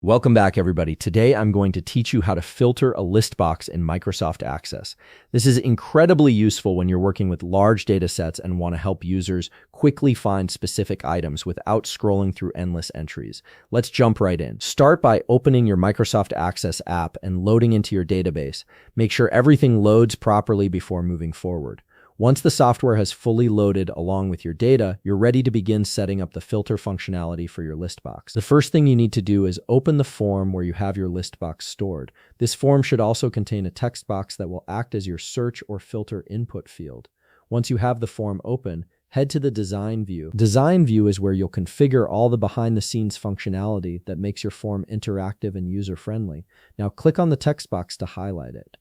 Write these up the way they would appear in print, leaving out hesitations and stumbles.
Welcome back, everybody. Today, I'm going to teach you how to filter a list box in Microsoft Access. This is incredibly useful when you're working with large data sets and want to help users quickly find specific items without scrolling through endless entries. Let's jump right in. Start by opening your Microsoft Access app and loading into your database. Make sure everything loads properly before moving forward. Once the software has fully loaded along with your data, you're ready to begin setting up the filter functionality for your list box. The first thing you need to do is open the form where you have your list box stored. This form should also contain a text box that will act as your search or filter input field. Once you have the form open, head to the Design view. Design view is where you'll configure all the behind-the-scenes functionality that makes your form interactive and user-friendly. Now click on the text box to highlight it.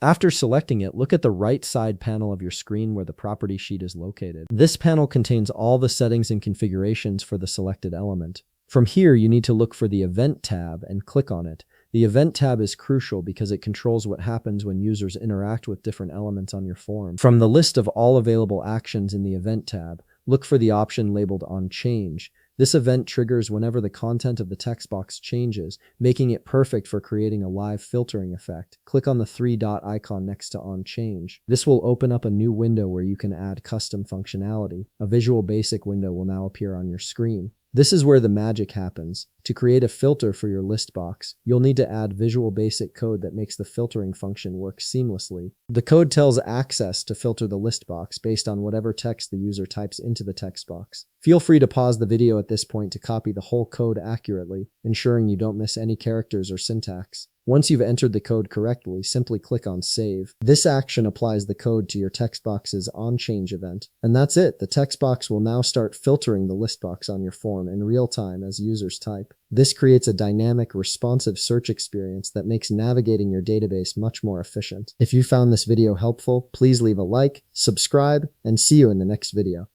After selecting it, look at the right side panel of your screen where the property sheet is located. This panel contains all the settings and configurations for the selected element. From here, you need to look for the Event tab and click on it. The Event tab is crucial because it controls what happens when users interact with different elements on your form. From the list of all available actions in the Event tab, look for the option labeled On Change. This event triggers whenever the content of the text box changes, making it perfect for creating a live filtering effect. Click on the three-dot icon next to On Change. This will open up a new window where you can add custom functionality. A Visual Basic window will now appear on your screen. This is where the magic happens. To create a filter for your list box, you'll need to add Visual Basic code that makes the filtering function work seamlessly. The code tells Access to filter the list box based on whatever text the user types into the text box. Feel free to pause the video at this point to copy the whole code accurately, ensuring you don't miss any characters or syntax. Once you've entered the code correctly, simply click on Save. This action applies the code to your text box's onChange event. And that's it. The text box will now start filtering the list box on your form in real time as users type. This creates a dynamic, responsive search experience that makes navigating your database much more efficient. If you found this video helpful, please leave a like, subscribe, and see you in the next video.